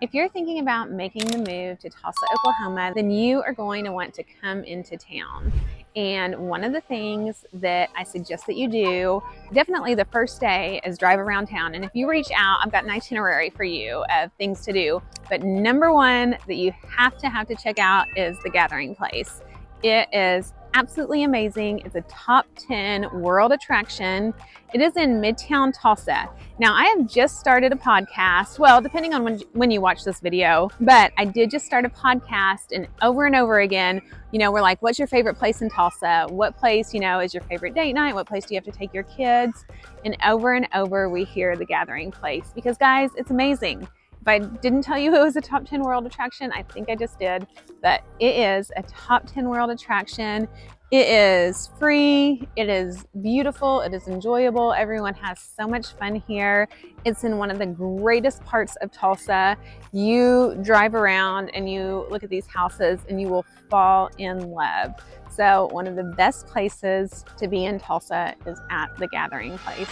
If you're thinking about making the move to Tulsa, Oklahoma, then you are going to want to come into town. And one of the things that I suggest that you do, definitely the first day, is drive around town. And if you reach out, I've got an itinerary for you of things to do. But number one that you have to check out is the Gathering Place. It is absolutely amazing. It's a top 10 world attraction. It is in Midtown Tulsa. Now, I have just started a podcast, well, depending on when you watch this video, but I did just start a podcast, and over again, we're like, what's your favorite place in Tulsa? What place, is your favorite date night? What place do you have to take your kids? And over we hear the Gathering Place, because guys, it's amazing. If I didn't tell you it was a top 10 world attraction, I think I just did, but it is a top 10 world attraction. It is free, it is beautiful, it is enjoyable. Everyone has so much fun here. It's in one of the greatest parts of Tulsa. You drive around and you look at these houses and you will fall in love. So one of the best places to be in Tulsa is at the Gathering Place.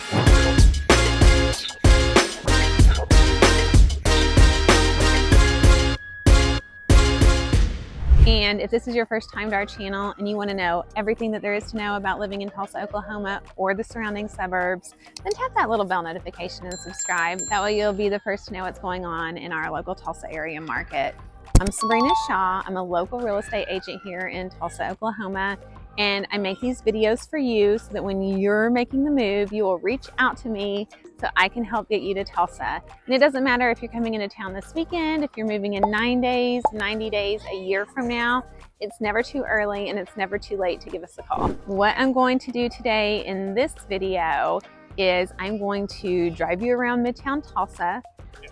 And if this is your first time to our channel and you want to know everything that there is to know about living in Tulsa, Oklahoma or the surrounding suburbs, then tap that little bell notification and subscribe. That way you'll be the first to know what's going on in our local Tulsa area market. I'm Sabrina Shaw. I'm a local real estate agent here in Tulsa, Oklahoma. And I make these videos for you so that when you're making the move, you will reach out to me so I can help get you to Tulsa. And it doesn't matter if you're coming into town this weekend, if you're moving in 9 days, 90 days, a year from now, it's never too early and it's never too late to give us a call. What I'm going to do today in this video is I'm going to drive you around Midtown Tulsa.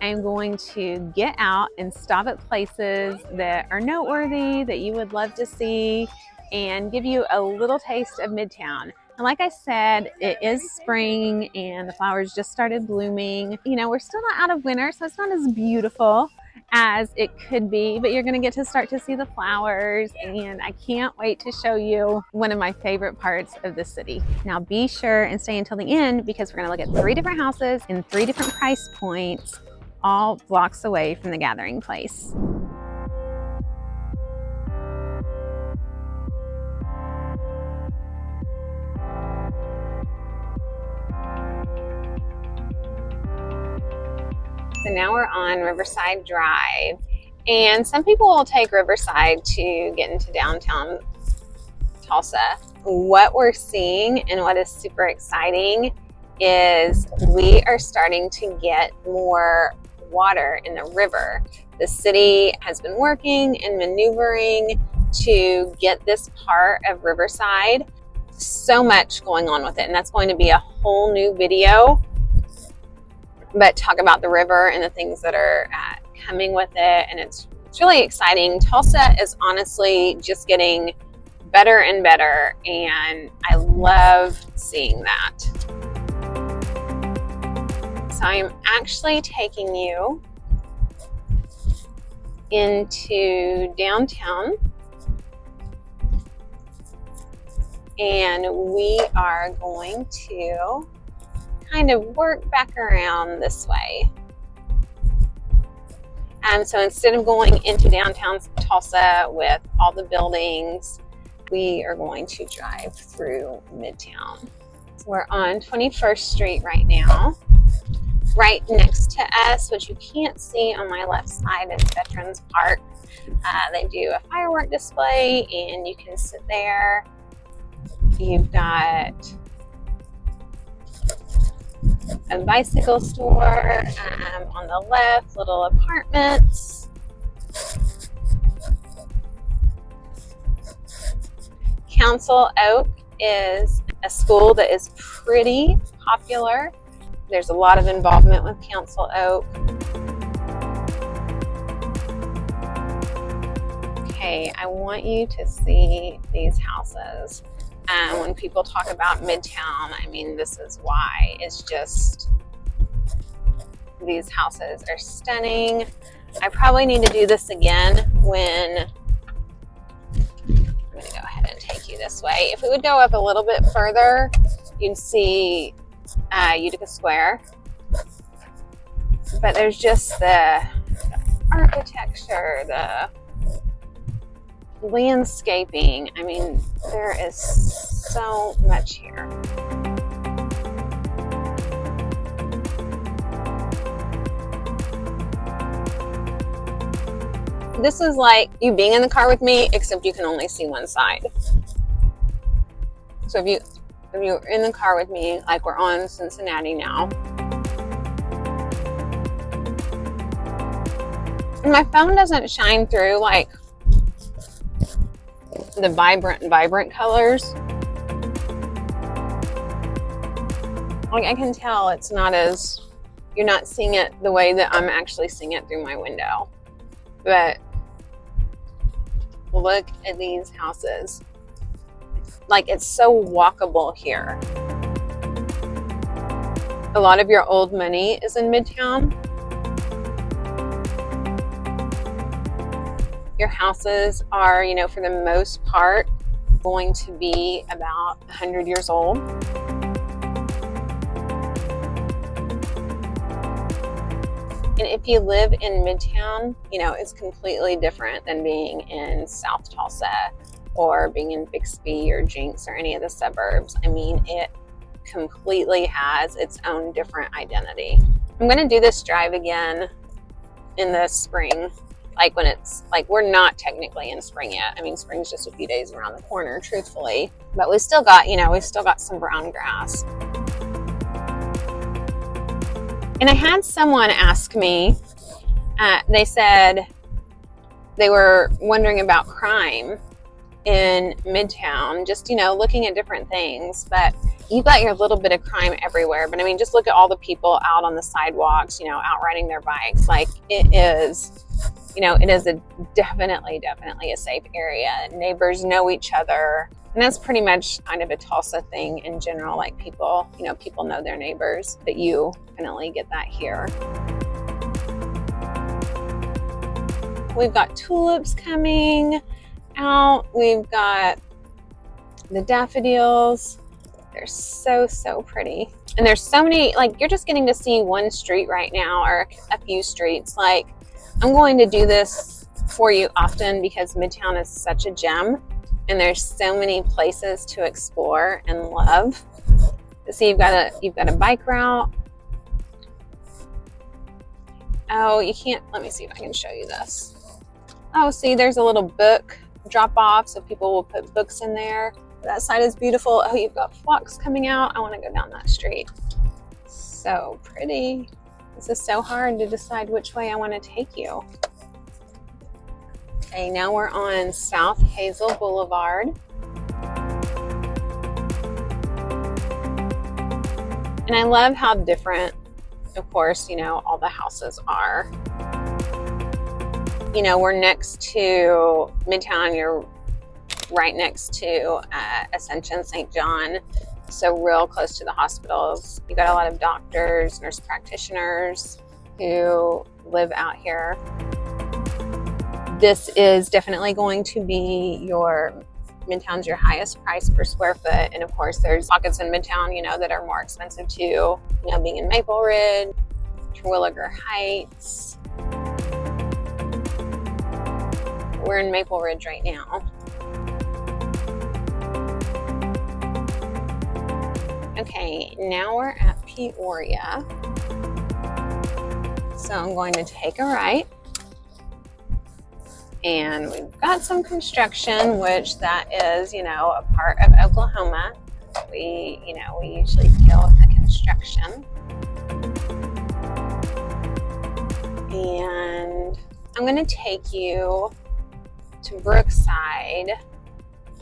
I'm going to get out and stop at places that are noteworthy, that you would love to see, and give you a little taste of Midtown. And like I said, it is spring and the flowers just started blooming. We're still not out of winter, so it's not as beautiful as it could be, but you're gonna get to start to see the flowers, and I can't wait to show you one of my favorite parts of the city. Now be sure and stay until the end, because we're gonna look at 3 different houses in 3 different price points, all blocks away from the Gathering Place. So now we're on Riverside Drive, and some people will take Riverside to get into downtown Tulsa. What we're seeing and what is super exciting is we are starting to get more water in the river. The city has been working and maneuvering to get this part of Riverside. So much going on with it, and that's going to be a whole new video. But talk about the river and the things that are coming with it, and it's really exciting. Tulsa is honestly just getting better and better, and I love seeing that. So I'm actually taking you into downtown, and we are going to kind of work back around this way. So instead of going into downtown Tulsa with all the buildings, we are going to drive through Midtown. So we're on 21st Street right now. Right next to us, which you can't see on my left side, is Veterans Park. They do a firework display and you can sit there. You've got a bicycle store on the left, little apartments. Council Oak is a school that is pretty popular. There's a lot of involvement with Council Oak. Okay, I want you to see these houses. When people talk about Midtown, I mean, this is why. It's just, these houses are stunning. I probably need to do this again when, I'm gonna go ahead and take you this way. If we would go up a little bit further, you'd see Utica Square. But there's just the architecture, the landscaping. I mean, there is so much here. This is like you being in the car with me, except you can only see one side. So if you're in the car with me, like we're on Cincinnati now. And my phone doesn't shine through like the vibrant colors. Like I can tell it's not as, you're not seeing it the way that I'm actually seeing it through my window. But look at these houses. Like it's so walkable here. A lot of your old money is in Midtown. Your houses are, you know, for the most part, going to be about 100 years old. And if you live in Midtown, you know, it's completely different than being in South Tulsa or being in Bixby or Jinx or any of the suburbs. I mean, it completely has its own different identity. I'm gonna do this drive again in the spring. Like when it's like, we're not technically in spring yet. I mean, spring's just a few days around the corner, truthfully, but we still got, you know, we've still got some brown grass. And I had someone ask me, they said they were wondering about crime in Midtown, just, you know, looking at different things, but you've got your little bit of crime everywhere. But I mean, just look at all the people out on the sidewalks, you know, out riding their bikes. Like it is, you know, it is definitely a safe area. Neighbors know each other. And that's pretty much kind of a Tulsa thing in general. Like people, you know, people know their neighbors, but you definitely get that here. We've got tulips coming out. We've got the daffodils. They're so pretty. And there's so many, like you're just getting to see one street right now, or a few streets. Like I'm going to do this for you often because Midtown is such a gem and there's so many places to explore and love. See, you've got a bike route. Oh, you can't, let me see if I can show you this. Oh, see, there's a little book drop off, so people will put books in there. That side is beautiful. Oh, you've got flocks coming out. I want to go down that street. So pretty. This is so hard to decide which way I want to take you. Okay, now we're on South Hazel Boulevard. And I love how different, of course, you know, all the houses are. You know, we're next to Midtown. You're right next to Ascension St. John. So real close to the hospitals. You got a lot of doctors, nurse practitioners who live out here. This is definitely going to be Midtown's your highest price per square foot. And of course there's pockets in Midtown, you know, that are more expensive too. You know, being in Maple Ridge, Terwilliger Heights. We're in Maple Ridge right now. Okay, now we're at Peoria. So I'm going to take a right. And we've got some construction, which that is, you know, a part of Oklahoma. We usually deal with the construction. And I'm going to take you to Brookside.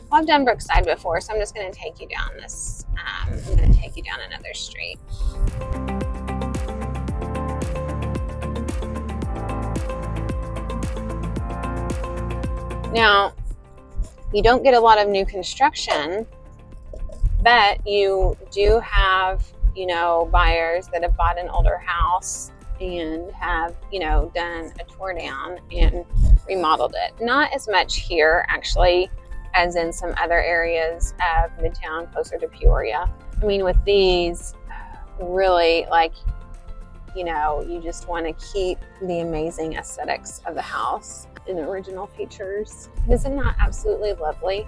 Well, I've done Brookside before, so I'm just going to take you down this. I'm going to take you down another street. Now, you don't get a lot of new construction, but you do have, you know, buyers that have bought an older house and have, you know, done a tore down and remodeled it. Not as much here, actually, as in some other areas of Midtown closer to Peoria. I mean, with these, really, like, you just want to keep the amazing aesthetics of the house and original features. Isn't that absolutely lovely?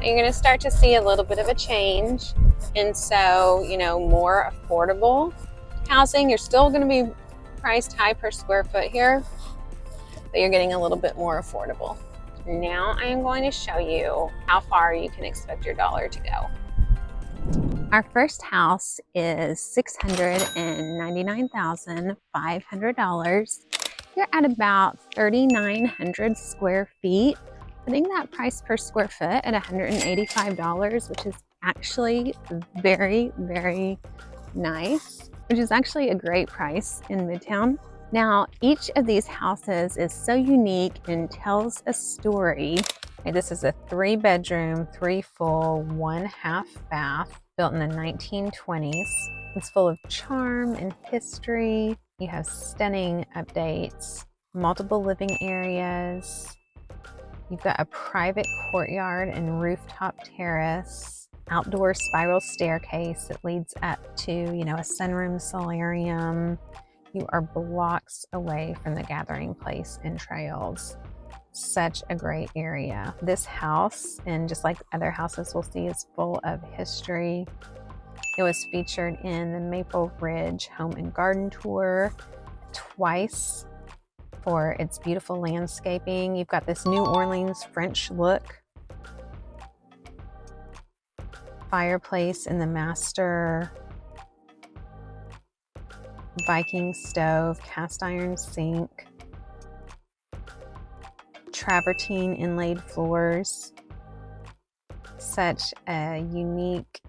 You're going to start to see a little bit of a change. And so, more affordable housing. You're still going to be priced high per square foot here, but you're getting a little bit more affordable. Now I am going to show you how far you can expect your dollar to go. Our first house is $699,500. You're at about 3,900 square feet. Putting that price per square foot at $185, which is actually very, very nice, which is actually a great price in Midtown. Now, each of these houses is so unique and tells a story. Okay, this is a 3-bedroom, 3 full, 1 half bath built in the 1920s. It's full of charm and history. You have stunning updates, multiple living areas. You've got a private courtyard and rooftop terrace, outdoor spiral staircase that leads up to, a sunroom solarium. You are blocks away from the gathering place and trails. Such a great area. This house, and just like other houses we'll see, is full of history. It was featured in the Maple Ridge Home and Garden Tour twice for its beautiful landscaping. You've got this New Orleans French look. Fireplace in the master. Viking stove, cast iron sink. Travertine inlaid floors. Such a unique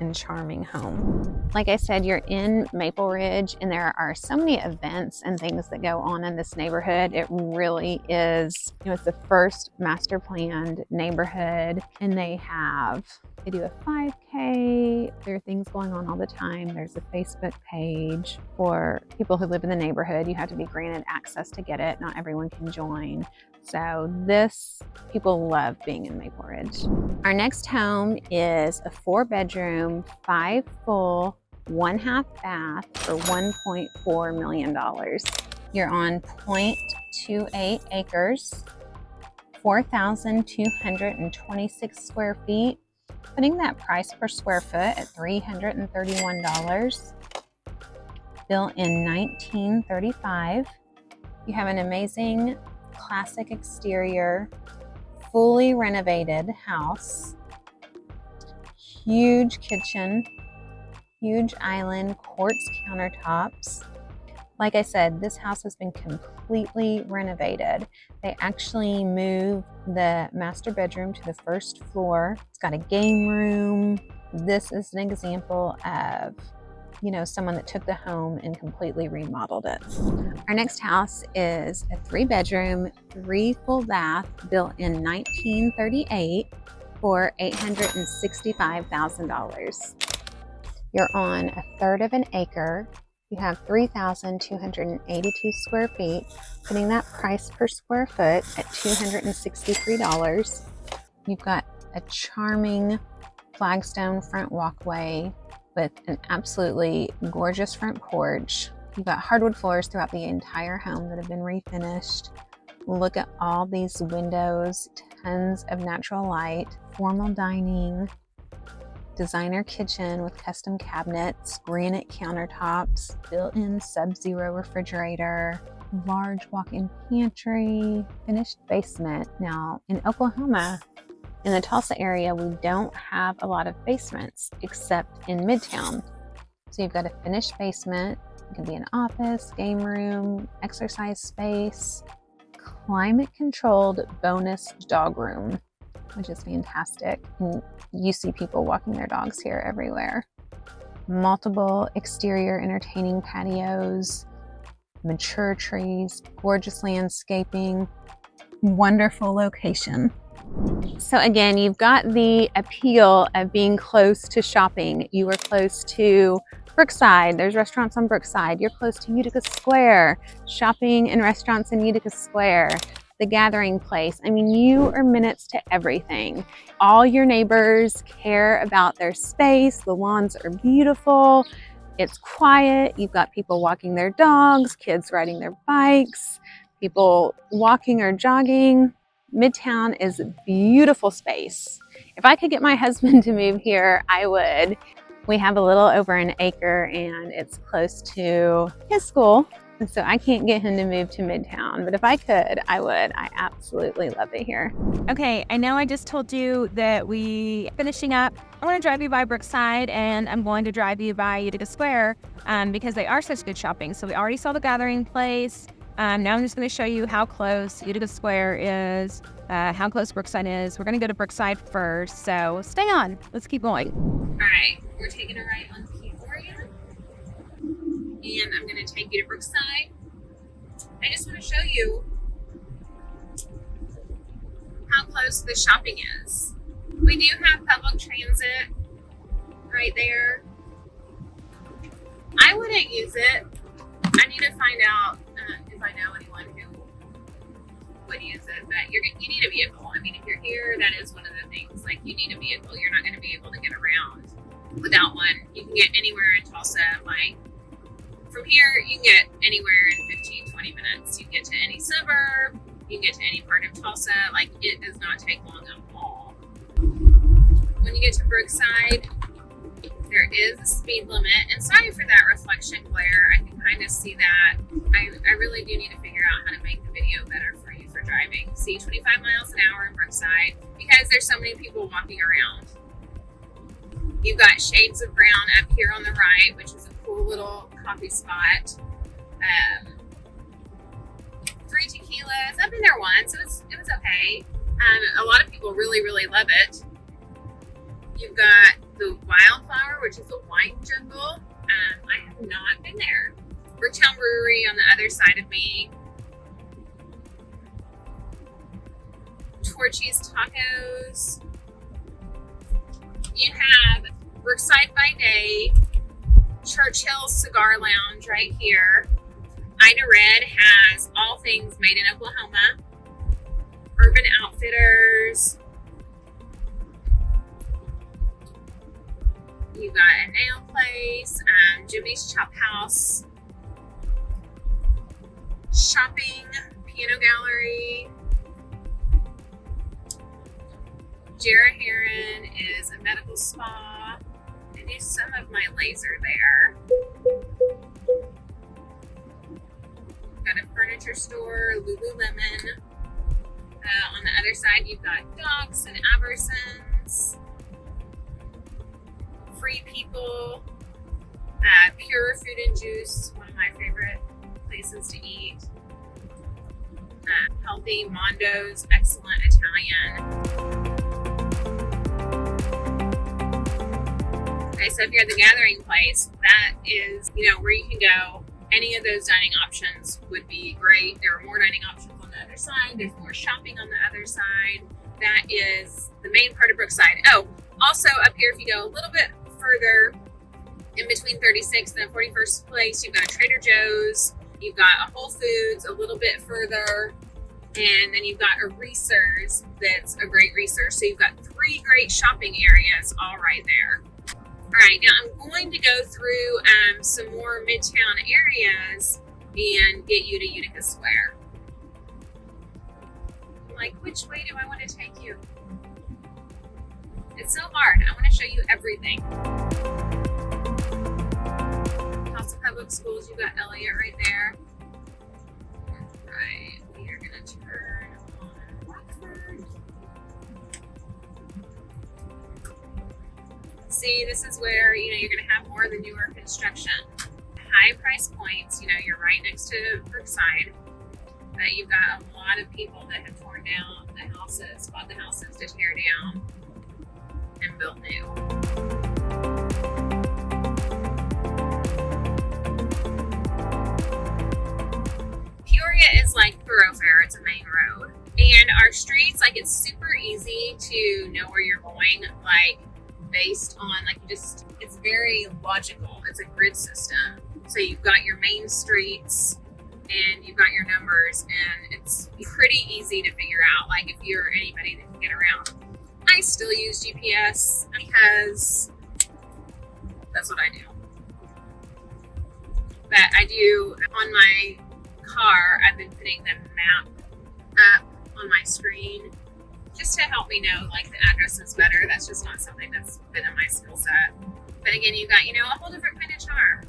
and charming home. Like I said, you're in Maple Ridge, and there are so many events and things that go on in this neighborhood. It really is, it's the first master planned neighborhood, and they do a 5K. There are things going on all the time. There's a Facebook page for people who live in the neighborhood. You have to be granted access to get it. Not everyone can join. So people love being in Maple Ridge. Our next home is a 4-bedroom, 5 full, 1 half bath for $1.4 million. You're on 0.28 acres, 4,226 square feet, putting that price per square foot at $331. Built in 1935. You have an amazing classic exterior, fully renovated house, huge kitchen, huge island, quartz countertops. Like I said, this house has been completely renovated. They actually moved the master bedroom to the first floor. It's got a game room. This is an example of someone that took the home and completely remodeled it. Our next house is a 3-bedroom, 3 full bath built in 1938 for $865,000. You're on 1/3 of an acre. You have 3,282 square feet, putting that price per square foot at $263. You've got a charming flagstone front walkway with an absolutely gorgeous front porch. You've got hardwood floors throughout the entire home that have been refinished. Look at all these windows, tons of natural light, formal dining, designer kitchen with custom cabinets, granite countertops, built-in Sub-Zero refrigerator. large walk-in pantry, finished basement. Now in Oklahoma, in the Tulsa area, we don't have a lot of basements except in Midtown. So you've got a finished basement. It can be an office, game room, exercise space, climate-controlled bonus dog room, which is fantastic. And you see people walking their dogs here everywhere. Multiple exterior entertaining patios, mature trees, gorgeous landscaping, wonderful location. So again, you've got the appeal of being close to shopping. You are close to Brookside. There's restaurants on Brookside. You're close to Utica Square, shopping and restaurants in Utica Square, the gathering place. I mean, you are minutes to everything. All your neighbors care about their space. The lawns are beautiful. It's quiet. You've got people walking their dogs, kids riding their bikes, people walking or jogging. Midtown is a beautiful space. If I could get my husband to move here, I would. We have a little over an acre and it's close to his school. And so I can't get him to move to Midtown, but if I could, I would. I absolutely love it here. Okay, I know I just told you that we finishing up. I want to drive you by Brookside and I'm going to drive you by Utica Square because they are such good shopping. So we already saw the gathering place. Now I'm just going to show you how close Utica Square is, how close Brookside is. We're going to go to Brookside first, so stay on. Let's keep going. All right, we're taking a right on Peoria, and I'm going to take you to Brookside. I just want to show you how close the shopping is. We do have public transit right there. I wouldn't use it. I need to find out if I know anyone who would use it, but you need a vehicle. I mean, if you're here, that is one of the things, like you need a vehicle. You're not going to be able to get around without one. You can get anywhere in Tulsa, like from here, you can get anywhere in 15, 20 minutes. You can get to any suburb, you can get to any part of Tulsa, like it does not take long at all. When you get to Brookside, there is a speed limit, and sorry for that reflection glare. I can kind of see that. I really do need to figure out how to make the video better for you for driving. See, 25 miles an hour in Brookside because there's so many people walking around. You've got shades of brown up here on the right, which is a cool little coffee spot. 3 tequilas. I've been there once. It was okay. A lot of people really love it. You've got the Wildflower, which is a wine jungle. I have not been there. Bricktown Brewery on the other side of me. Torchy's Tacos. You have Brookside by day, Churchill's Cigar Lounge right here. Ida Red has all things made in Oklahoma. Urban Outfitters. You got a nail place, Jimmy's Chop House, shopping, piano gallery. Jarrah Heron is a medical spa. I do some of my laser there. Got a furniture store, Lululemon. On the other side, you've got Docs and Albertsons. Free People, Pure Food and Juice, one of my favorite places to eat. Healthy Mondo's, excellent Italian. Okay, so if you're at the gathering place, that is, where you can go. Any of those dining options would be great. There are more dining options on the other side. There's more shopping on the other side. That is the main part of Brookside. Oh, also up here, if you go a little bit further in between 36th and 41st place, you've got a Trader Joe's, you've got a Whole Foods a little bit further, and then you've got a Reese's that's a great Reese's. So you've got 3 great shopping areas all right there. All right, now I'm going to go through some more Midtown areas and get you to Utica Square. Like, which way do I want to take you? It's so hard. I want to show you everything. Tulsa Public Schools, you've got Elliott right there. gonna turn on Woodward. See, this is where, you're gonna have more of the newer construction. High price points, you're right next to Brookside. But you've got a lot of people that have torn down the houses, bought the houses to tear down and built new. Peoria is like thoroughfare, it's a main road. And our streets, it's super easy to know where you're going, based on, it's very logical. It's a grid system. So you've got your main streets and you've got your numbers, and it's pretty easy to figure out, if you're anybody that can get around. I still use GPS because that's what I do. But I do, on my car, I've been putting the map up on my screen just to help me know, the address is better. That's just not something that's been in my skill set. But again, you've got, a whole different kind of charm.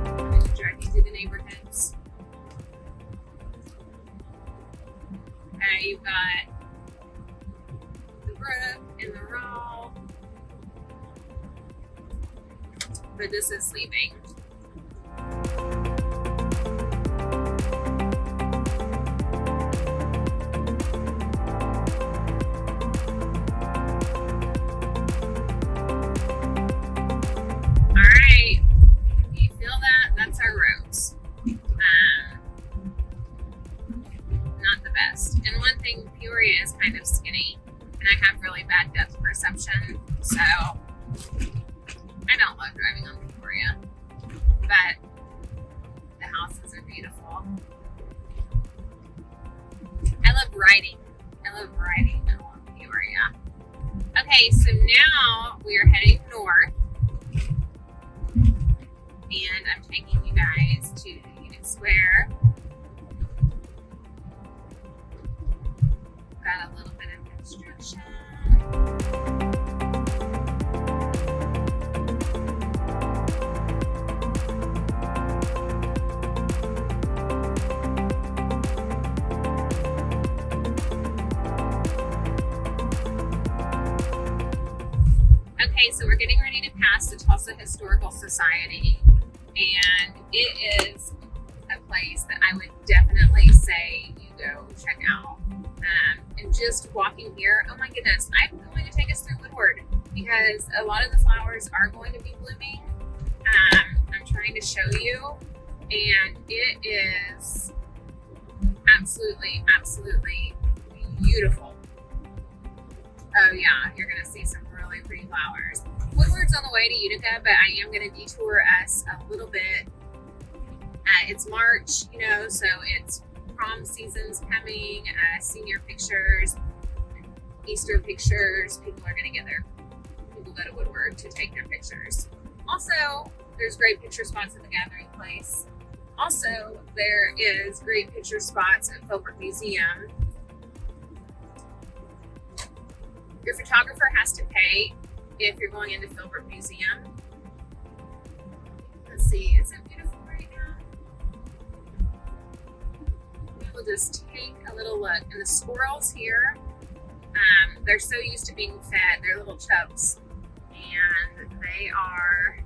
I'm going to drive you through the neighborhoods. You've got the Brook and the Raw. But this is leaving. Peoria is kind of skinny, and I have really bad depth perception, so I don't love driving on Peoria, but the houses are beautiful. I love riding along Peoria. Okay, so now we are heading north, and I'm taking you guys to Utica Square. Got a little bit of construction. Okay, so we're getting ready to pass the Tulsa Historical Society, and it is a place that I would definitely say you go check out. And just walking here, oh my goodness, I'm going to take us through Woodward because a lot of the flowers are going to be blooming. I'm trying to show you, and it is absolutely, absolutely beautiful. Oh yeah, you're going to see some really pretty flowers. Woodward's on the way to Utica, but I am going to detour us a little bit. It's March, so it's prom season's coming, senior pictures, Easter pictures. People are going to get there. People go to Woodward to take their pictures. Also, there's great picture spots at the Gathering Place. Also, there is great picture spots at Filbert Museum. Your photographer has to pay if you're going into Filbert Museum. Let's see, is it beautiful right now? We'll just take a little look. And the squirrels here, they're so used to being fed. They're little chubs. And they are...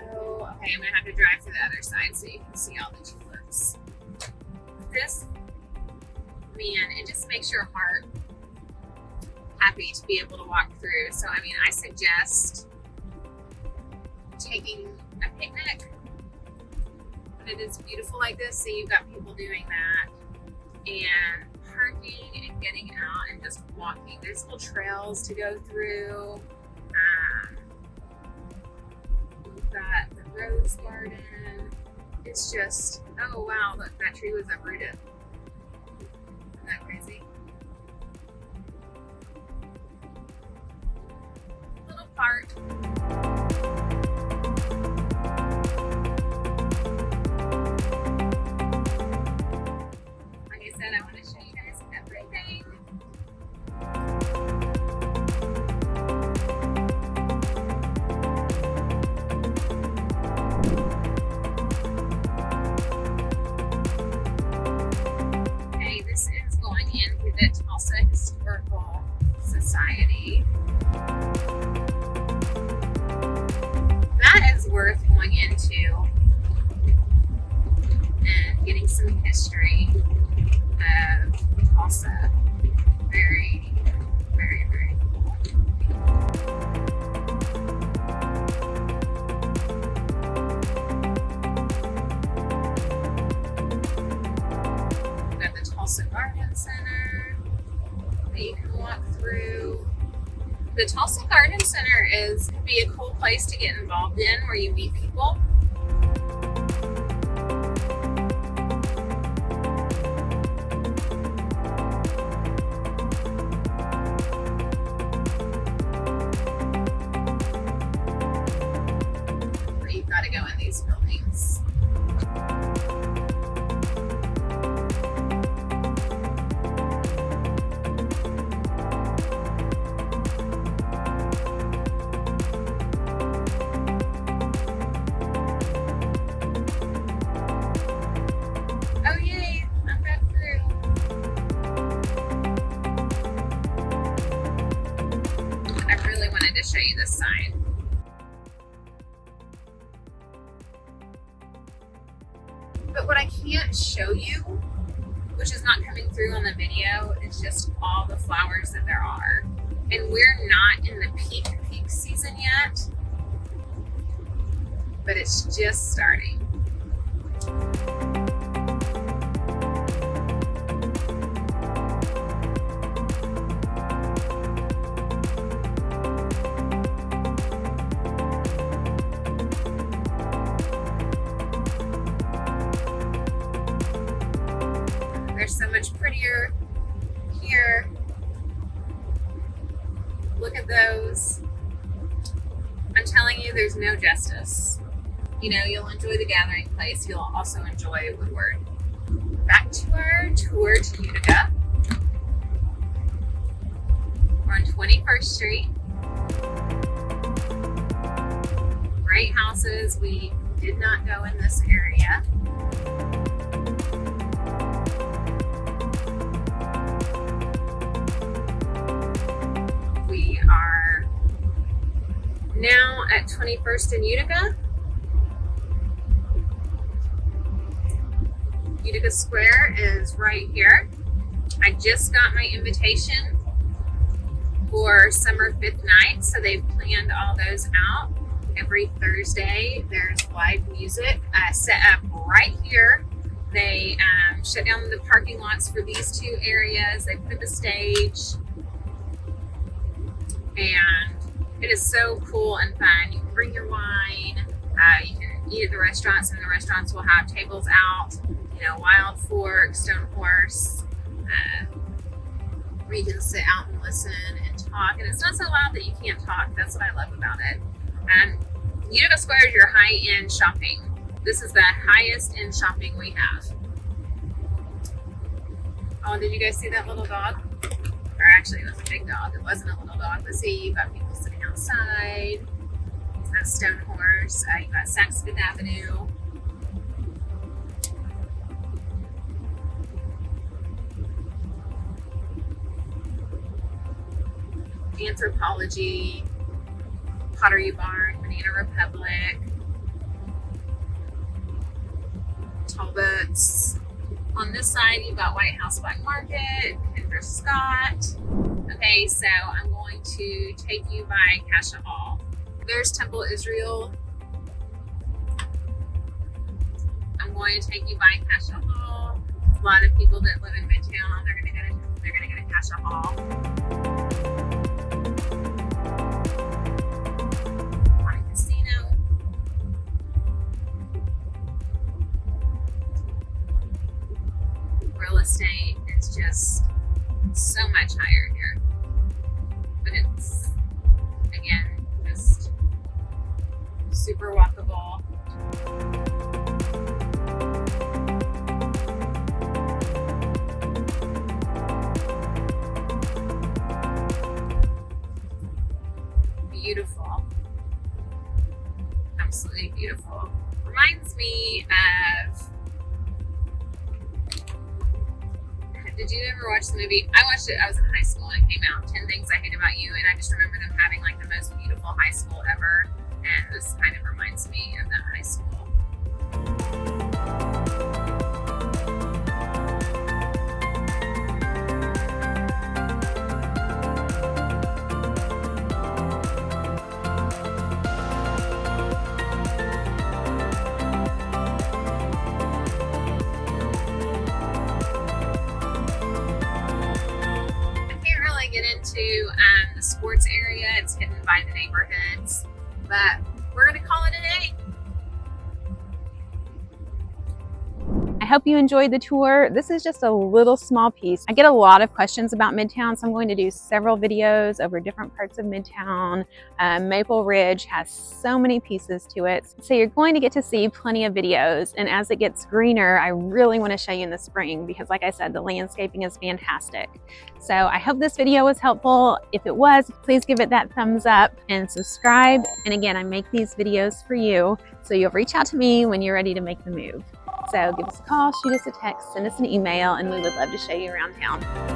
Oh, okay, I'm going to have to drive to the other side so you can see all the tulips. This, man, it just makes your heart happy to be able to walk through. So, I mean, I suggest taking a picnic when it is beautiful like this. So you've got people doing that, and parking and getting out and just walking. There's little trails to go through. We've got the rose garden. It's just, oh wow, look, that tree was uprooted. Isn't that crazy? Little park. Like I said, I want to show you guys everything. Society. That is worth going into and getting some history of Tulsa. Very, very, very cool. We've got the Tulsa Garden Center that you can walk through. The Tulsa Garden Center could be a cool place to get involved in, where you meet people. But you've got to go in these buildings. Oh yay, I'm back through. I really wanted to show you this sign. But what I can't show you, which is not coming through on the video, is just all the flowers that there are. And we're not in the peak season yet, but it's just starting. They're so much prettier here. Look at those. I'm telling you, there's no justice. You know, you'll enjoy the gathering place. You'll also enjoy Woodward. Back to our tour to Utica. We're on 21st Street. Great houses. We did not go in this area. We are now at 21st and Utica. Utica Square is right here. I just got my invitation for summer 5th night, so they've planned all those out. Every Thursday there's live music set up right here. They shut down the parking lots for these two areas. They put the stage, and it is so cool and fun. You can bring your wine. You can eat at the restaurants, and the restaurants will have tables out. You know, Wild Fork, Stone Horse, where you can sit out and listen and talk. And it's not so loud that you can't talk. That's what I love about it. Utica Square is your high-end shopping. This is the highest end shopping we have. Oh, did you guys see that little dog? Or actually, it was a big dog. It wasn't a little dog. But see, you've got people sitting outside. That's Stone Horse. You've got Saks Fifth Avenue. Anthropology, Pottery Barn, Banana Republic, Talbot's. On this side, you've got White House Black Market, Kendra Scott. Okay, so I'm going to take you by Cascia Hall. There's Temple Israel. I'm going to take you by Cascia Hall. A lot of people that live in Midtown, they're gonna go to Cascia Hall. Real estate is just so much higher here, but it's, again, just super walkable. Beautiful, absolutely beautiful. Reminds me of Did you ever watch the movie? I watched it. I was in high school when it came out. 10 Things I Hate About You, and I just remember them having like the most beautiful high school ever. And this kind of reminds me of that high school. Get into the sports area. It's hidden by the neighborhoods, but we're going to call it a day. I hope you enjoyed the tour. This is just a little small piece. I get a lot of questions about Midtown, so I'm going to do several videos over different parts of Midtown. Maple Ridge has so many pieces to it, so you're going to get to see plenty of videos. And as it gets greener, I really want to show you in the spring because, like I said, the landscaping is fantastic. So I hope this video was helpful. If it was, please give it that thumbs up and subscribe. And again, I make these videos for you, so you'll reach out to me when you're ready to make the move. So give us a call, shoot us a text, send us an email, and we would love to show you around town.